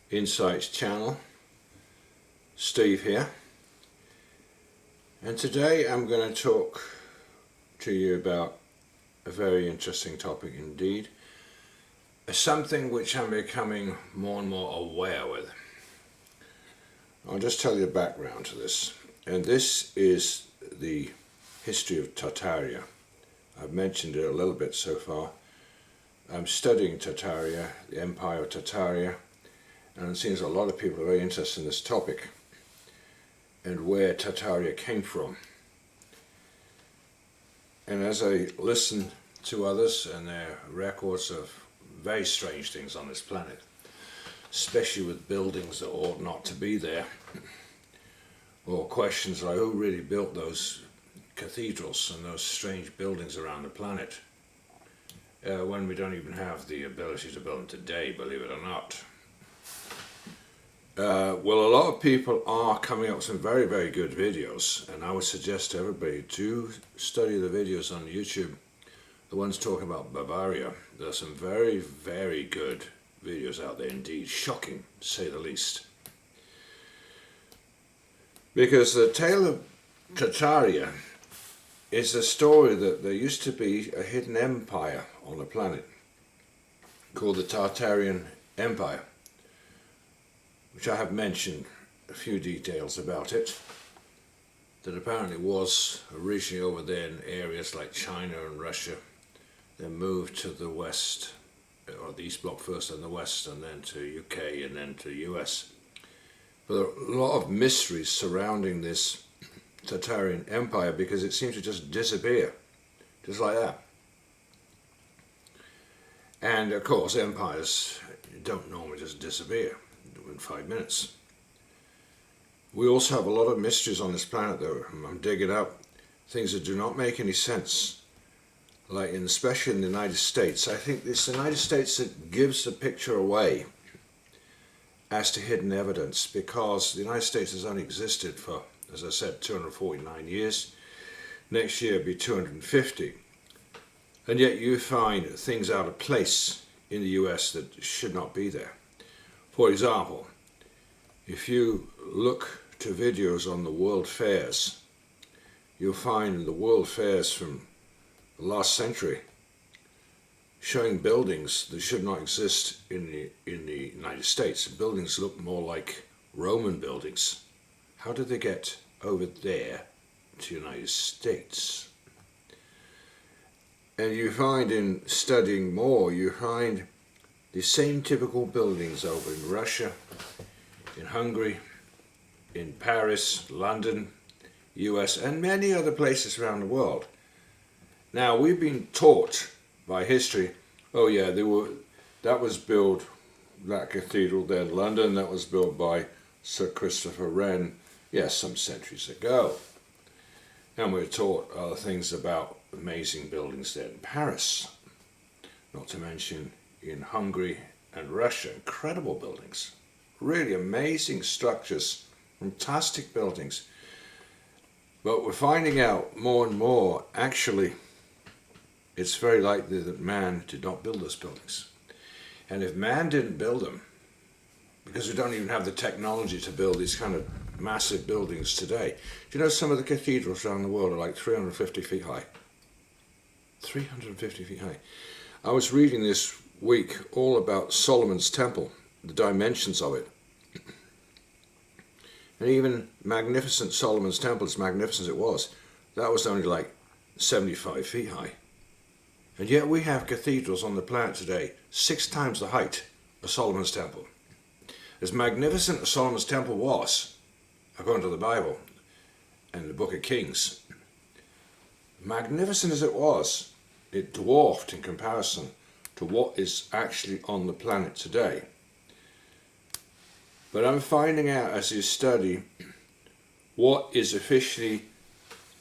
Insights channel. Steve here, and today I'm going to talk to you about a very interesting topic indeed, something which I'm becoming more and more aware with. I'll just tell you the background to this, and this is the history of Tartaria. I've mentioned it a little bit so far. I'm studying Tartaria, the Empire of Tartaria, and it seems a lot of people are very interested in this topic and where Tartaria came from. And as I listen to others and their records of very strange things on this planet, especially with buildings that ought not to be there, or questions like who really built those cathedrals and those strange buildings around the planet, when we don't even have the ability to build them today, believe it or not. Well, a lot of people are coming up with some very, very good videos, and I would suggest to everybody to study the videos on YouTube, the ones talking about Bavaria. There are some very, very good videos out there indeed, shocking to say the least. Because the tale of Tartaria is a story that there used to be a hidden empire on the planet called the Tartarian Empire, which I have mentioned a few details about it, that apparently was originally over there in areas like China and Russia, then moved to the west, or the East Bloc first and the west, and then to UK and then to US. But there are a lot of mysteries surrounding this Tartarian Empire because it seems to just disappear, just like that. And of course empires don't normally just disappear in 5 minutes. We also have a lot of mysteries on this planet though. I'm digging up things that do not make any sense, like especially in the United States. I think it's the United States that gives the picture away as to hidden evidence, because the United States has only existed for, as I said, 249 years. Next year it'll be 250. And yet you find things out of place in the US that should not be there. For example, if you look to videos on the world fairs, you'll find the world fairs from the last century showing buildings that should not exist in the United States. Buildings look more like Roman buildings. How did they get over there to the United States? And you find in studying more, you find the same typical buildings over in Russia, in Hungary, in Paris, London, US, and many other places around the world. Now, we've been taught by history, oh yeah, that was built, that cathedral there in London, that was built by Sir Christopher Wren, yes, some centuries ago. And we're taught other things about amazing buildings there in Paris, not to mention in Hungary and Russia, incredible buildings, really amazing structures, fantastic buildings. But we're finding out more and more, actually, it's very likely that man did not build those buildings. And if man didn't build them, because we don't even have the technology to build these kind of massive buildings today. Do you know some of the cathedrals around the world are like 350 feet high? 350 feet high. I was reading this week all about Solomon's Temple, the dimensions of it. And even magnificent Solomon's Temple, as magnificent as it was, that was only like 75 feet high. And yet we have cathedrals on the planet today 6 times the height of Solomon's Temple. As magnificent as Solomon's Temple was, according to the Bible and the Book of Kings, magnificent as it was, it dwarfed in comparison to what is actually on the planet today. But I'm finding out as you study what is officially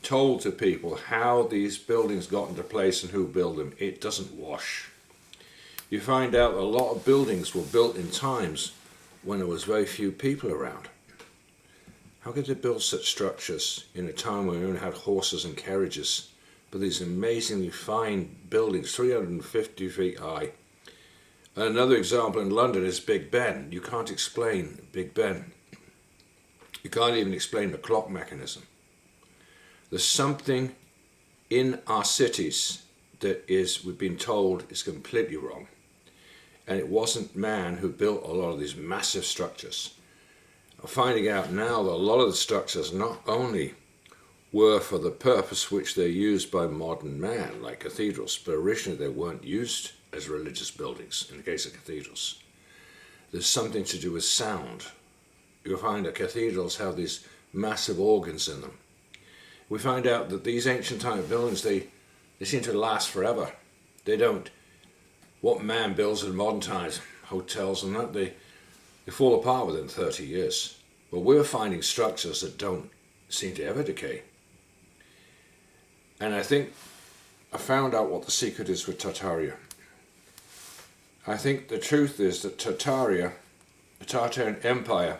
told to people, how these buildings got into place and who built them. It doesn't wash. You find out a lot of buildings were built in times when there was very few people around. How could they build such structures in a time when we only had horses and carriages? But these amazingly fine buildings, 350 feet high, Another example in London is Big Ben. You can't explain Big Ben. You can't even explain the clock mechanism. There's something in our cities that we've been told is completely wrong. And it wasn't man who built a lot of these massive structures. I'm finding out now that a lot of the structures not only were for the purpose which they're used by modern man, like cathedrals, but originally they weren't used as religious buildings, in the case of cathedrals. There's something to do with sound. You'll find that cathedrals have these massive organs in them. We find out that these ancient type buildings, they seem to last forever. They don't, what man builds in modern times, hotels and that, they fall apart within 30 years. But we're finding structures that don't seem to ever decay. And I think I found out what the secret is with Tartaria. I think the truth is that Tartaria, the Tartarian Empire,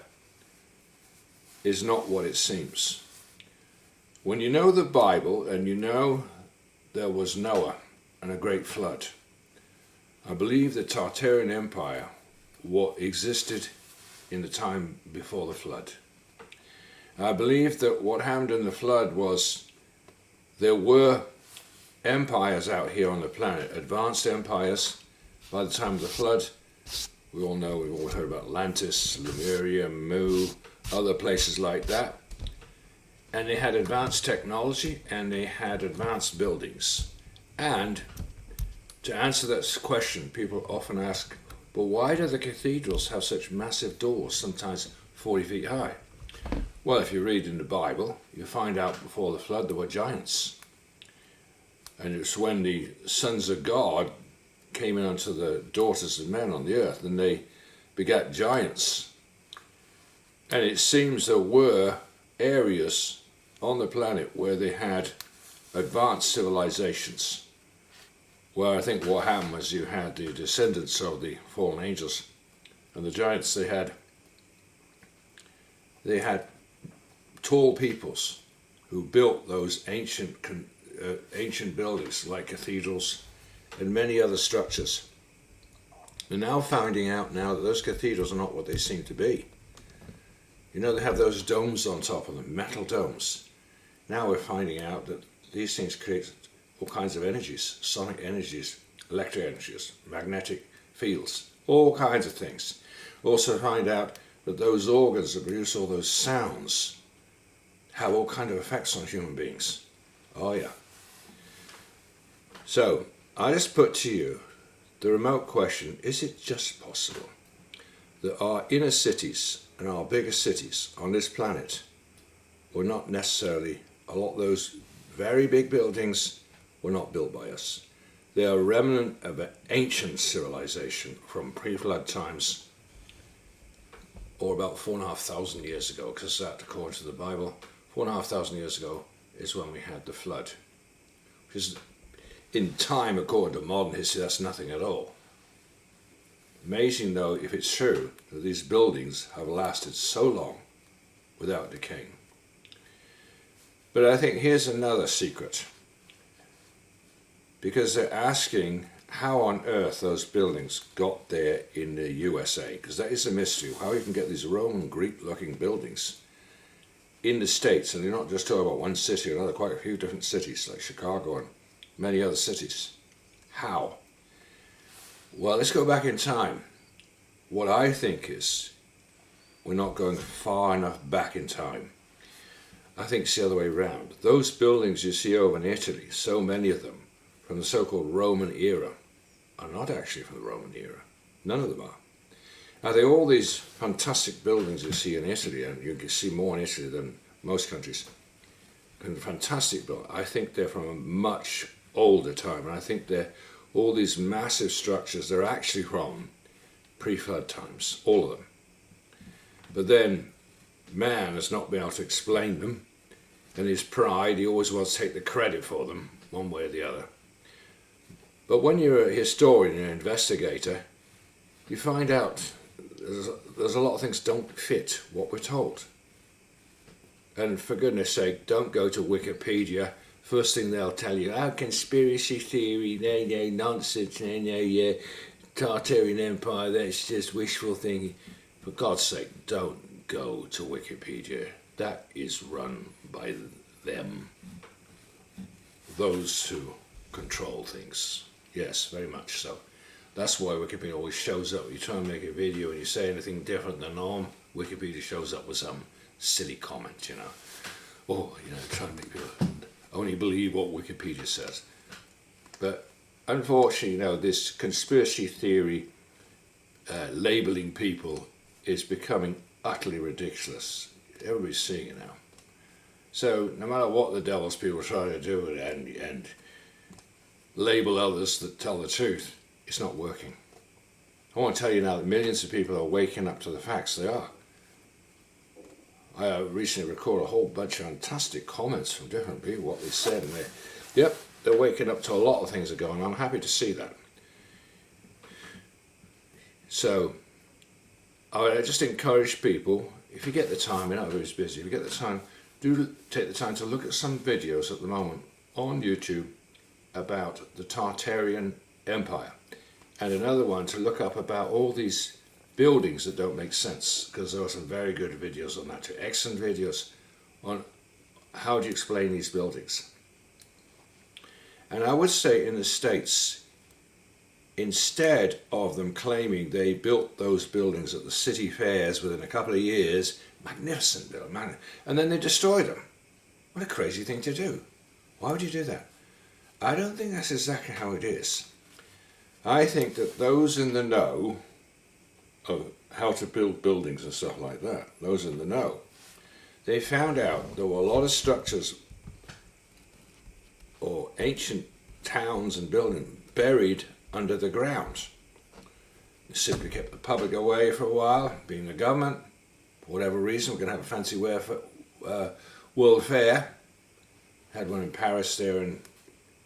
is not what it seems. When you know the Bible and you know there was Noah and a great flood, I believe the Tartarian Empire what existed in the time before the flood. I believe that what happened in the flood was there were empires out here on the planet, advanced empires. By the time of the flood, we all know, we've all heard about Atlantis, Lemuria, Mu, other places like that. And they had advanced technology and they had advanced buildings. And to answer that question, people often ask, but why do the cathedrals have such massive doors, sometimes 40 feet high? Well, if you read in the Bible, you find out before the flood there were giants. And it's when the sons of God came in unto the daughters of men on the earth, and they begat giants. And it seems there were areas on the planet where they had advanced civilizations, where I think what happened was you had the descendants of the fallen angels and the giants. They had tall peoples who built those ancient buildings like cathedrals and many other structures. We're now finding out now that those cathedrals are not what they seem to be. You know, they have those domes on top of them, metal domes. Now we're finding out that these things create all kinds of energies, sonic energies, electric energies, magnetic fields, all kinds of things. Also find out that those organs that produce all those sounds have all kinds of effects on human beings. Oh yeah. So, I just put to you the remote question, is it just possible that our inner cities and our biggest cities on this planet were not necessarily, a lot of those very big buildings were not built by us. They are a remnant of an ancient civilization from pre-flood times, or about 4,500 years ago, because that, according to the Bible, 4,500 years ago is when we had the flood. Which is, in time, according to modern history, that's nothing at all. Amazing, though, if it's true that these buildings have lasted so long without decaying. But I think here's another secret. Because they're asking how on earth those buildings got there in the USA, because that is a mystery, how you can get these Roman Greek-looking buildings in the States, and you're not just talking about one city or another, quite a few different cities like Chicago and many other cities. How? Well, let's go back in time. What I think is we're not going far enough back in time. I think it's the other way around. Those buildings you see over in Italy, so many of them, from the so-called Roman era, are not actually from the Roman era. None of them are. Now, they're all these fantastic buildings you see in Italy, and you can see more in Italy than most countries. And fantastic buildings. I think they're from a much older time, and I think they're all these massive structures, they're actually from pre-flood times, all of them. But then man has not been able to explain them, and his pride, he always wants to take the credit for them, one way or the other. But when you're a historian and an investigator, you find out there's a lot of things don't fit what we're told. And for goodness sake, don't go to Wikipedia. First thing they'll tell you, conspiracy theory, nonsense, Tartarian Empire, that's just wishful thinking. For God's sake, don't go to Wikipedia. That is run by them, those who control things. Yes, very much so. That's why Wikipedia always shows up. You try and make a video and you say anything different than norm, Wikipedia shows up with some silly comment, you know. Or, you know, trying to make people only believe what Wikipedia says. But unfortunately, you know, this conspiracy theory labeling people is becoming utterly ridiculous. Everybody's seeing it now. So no matter what the devil's people try to do and label others that tell the truth, it's not working. I want to tell you now that millions of people are waking up to the facts. They are. I recently recorded a whole bunch of fantastic comments from different people, what they said, and they're waking up to a lot of things that are going on. I'm happy to see that. So I just encourage people, if you get the time, I know everybody's busy, if you get the time, do take the time to look at some videos at the moment on YouTube about the Tartarian Empire, and another one to look up about all these buildings that don't make sense, because there are some very good videos on that too, excellent videos on how do you explain these buildings. And I would say in the States, instead of them claiming they built those buildings at the city fairs within a couple of years, magnificent building, man, and then they destroyed them. What a crazy thing to do. Why would you do that? I don't think that's exactly how it is. I think that those in the know of how to build buildings and stuff like that, those in the know, they found out there were a lot of structures or ancient towns and buildings buried under the ground. They simply kept the public away for a while, being the government. For whatever reason, we're going to have a fancy World Fair. Had one in Paris there in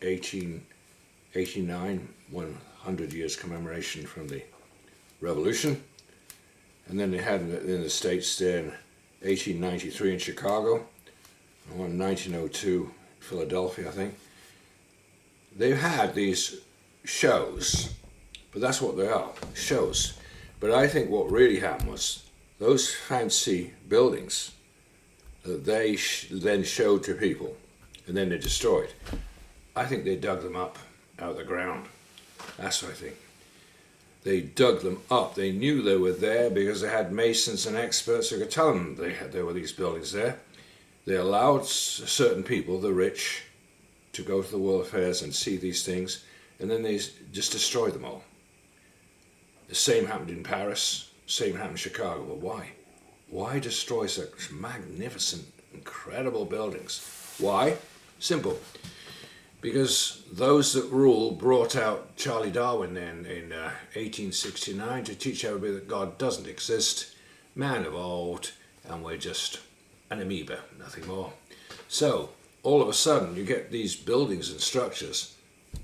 1889, 100 years commemoration from the Revolution. And then they had in the States there in 1893 in Chicago, and one in 1902 Philadelphia, I think. They've had these shows, but that's what they are, shows. But I think what really happened was those fancy buildings that they then showed to people and then they destroyed. I think they dug them up out of the ground. That's what I think. They dug them up. They knew they were there because they had masons and experts who could tell them there were these buildings there. They allowed certain people, the rich, to go to the world fairs and see these things, and then they just destroyed them all. The same happened in Paris, same happened in Chicago. But why? Why destroy such magnificent, incredible buildings? Why? Simple. Because those that rule brought out Charlie Darwin in 1869 to teach everybody that God doesn't exist, man evolved, and we're just an amoeba, nothing more. So, all of a sudden, you get these buildings and structures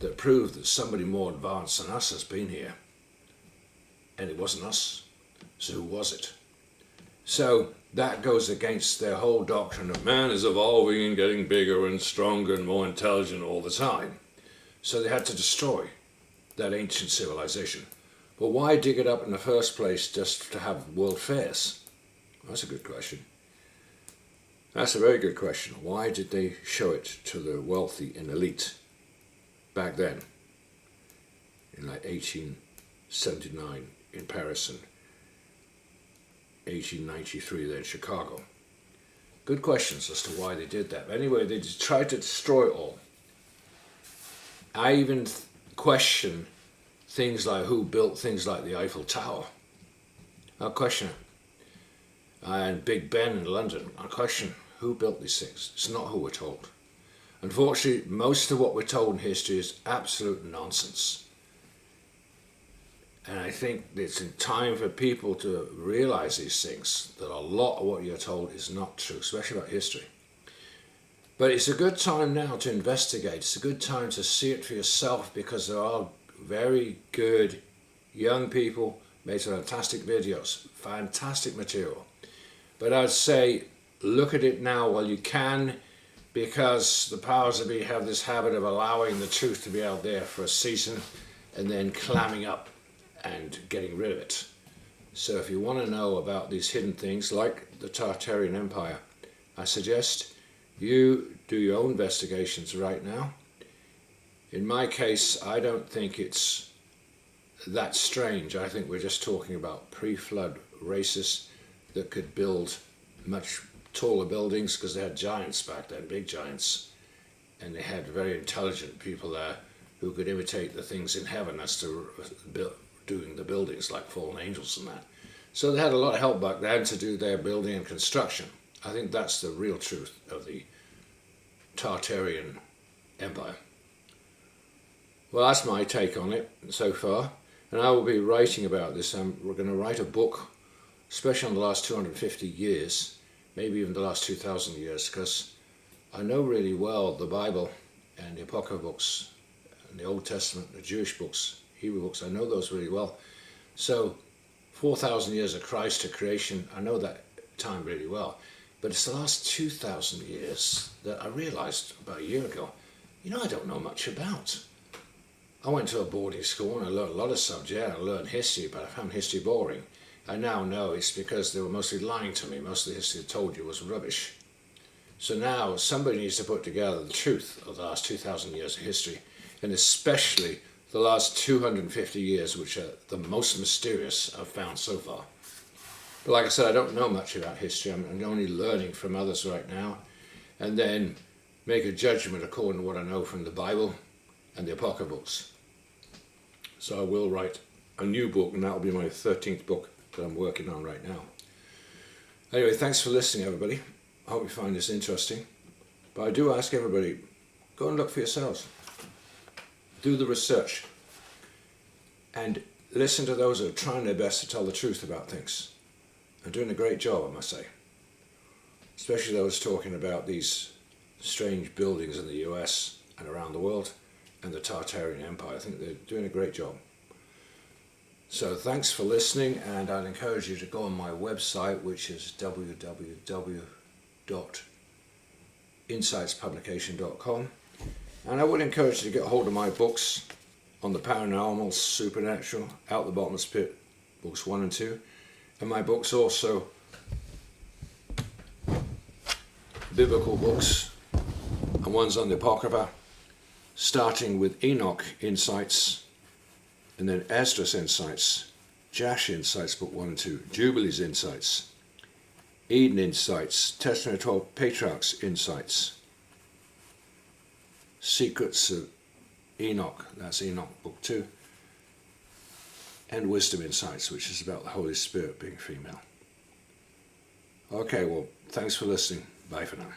that prove that somebody more advanced than us has been here. And it wasn't us. So who was it? So that goes against their whole doctrine of man is evolving and getting bigger and stronger and more intelligent all the time. So they had to destroy that ancient civilization. But why dig it up in the first place just to have world fairs? That's a good question. That's a very good question. Why did they show it to the wealthy and elite back then? In like 1879 in Paris and 1893 there in Chicago. Good questions as to why they did that. But anyway, they just tried to destroy it all. I even question things like who built things like the Eiffel Tower. I question it. And Big Ben in London. I question who built these things. It's not who we're told. Unfortunately, most of what we're told in history is absolute nonsense. And I think it's in time for people to realize these things, that a lot of what you're told is not true, especially about history. But it's a good time now to investigate. It's a good time to see it for yourself, because there are very good young people made some fantastic videos, fantastic material. But I'd say look at it now while you can, because the powers that be have this habit of allowing the truth to be out there for a season and then clamming up and getting rid of it. So if you want to know about these hidden things like the Tartarian Empire, I suggest you do your own investigations right now. In my case, I don't think it's that strange. I think we're just talking about pre-flood races that could build much taller buildings because they had giants back then, big giants, and they had very intelligent people there who could imitate the things in heaven as to doing the buildings like fallen angels and that. So they had a lot of help back then to do their building and construction. I think that's the real truth of the Tartarian Empire. Well, that's my take on it so far, and I will be writing about this. We're going to write a book, especially on the last 250 years, maybe even the last 2,000 years, because I know really well the Bible and the Apocrypha books, and the Old Testament, the Jewish books, Hebrew books. I know those really well. So 4,000 years of Christ to creation, I know that time really well. But it's the last 2,000 years that I realized about a year ago, I don't know much about. I went to a boarding school and I learned a lot of subjects. I learned history, but I found history boring. I now know it's because they were mostly lying to me. Most of the history they told you was rubbish. So now somebody needs to put together the truth of the last 2,000 years of history, and especially the last 250 years, which are the most mysterious I've found so far. But like I said, I don't know much about history. I'm only learning from others right now, and then make a judgment according to what I know from the Bible and the Apocrypha books. So I will write a new book, and that will be my 13th book that I'm working on right now. Anyway, thanks for listening, everybody. I hope you find this interesting. But I do ask everybody, go and look for yourselves. Do the research. And listen to those who are trying their best to tell the truth about things. They're doing a great job, I must say. Especially those talking about these strange buildings in the US and around the world, and the Tartarian Empire. I think they're doing a great job. So thanks for listening, and I'd encourage you to go on my website, which is www.insightspublication.com, and I would encourage you to get hold of my books on the paranormal, supernatural, Out the Bottomless Pit, books 1 and 2, and my books also biblical books, and one's on the Apocrypha, starting with Enoch Insights, and then Esdras Insights, Jash Insights, book 1 and 2, Jubilees Insights, Eden Insights, Testimony of 12 Patriarchs Insights, Secrets of Enoch, that's Enoch book 2, and Wisdom Insights, which is about the Holy Spirit being female. Okay, well, thanks for listening. Bye for now.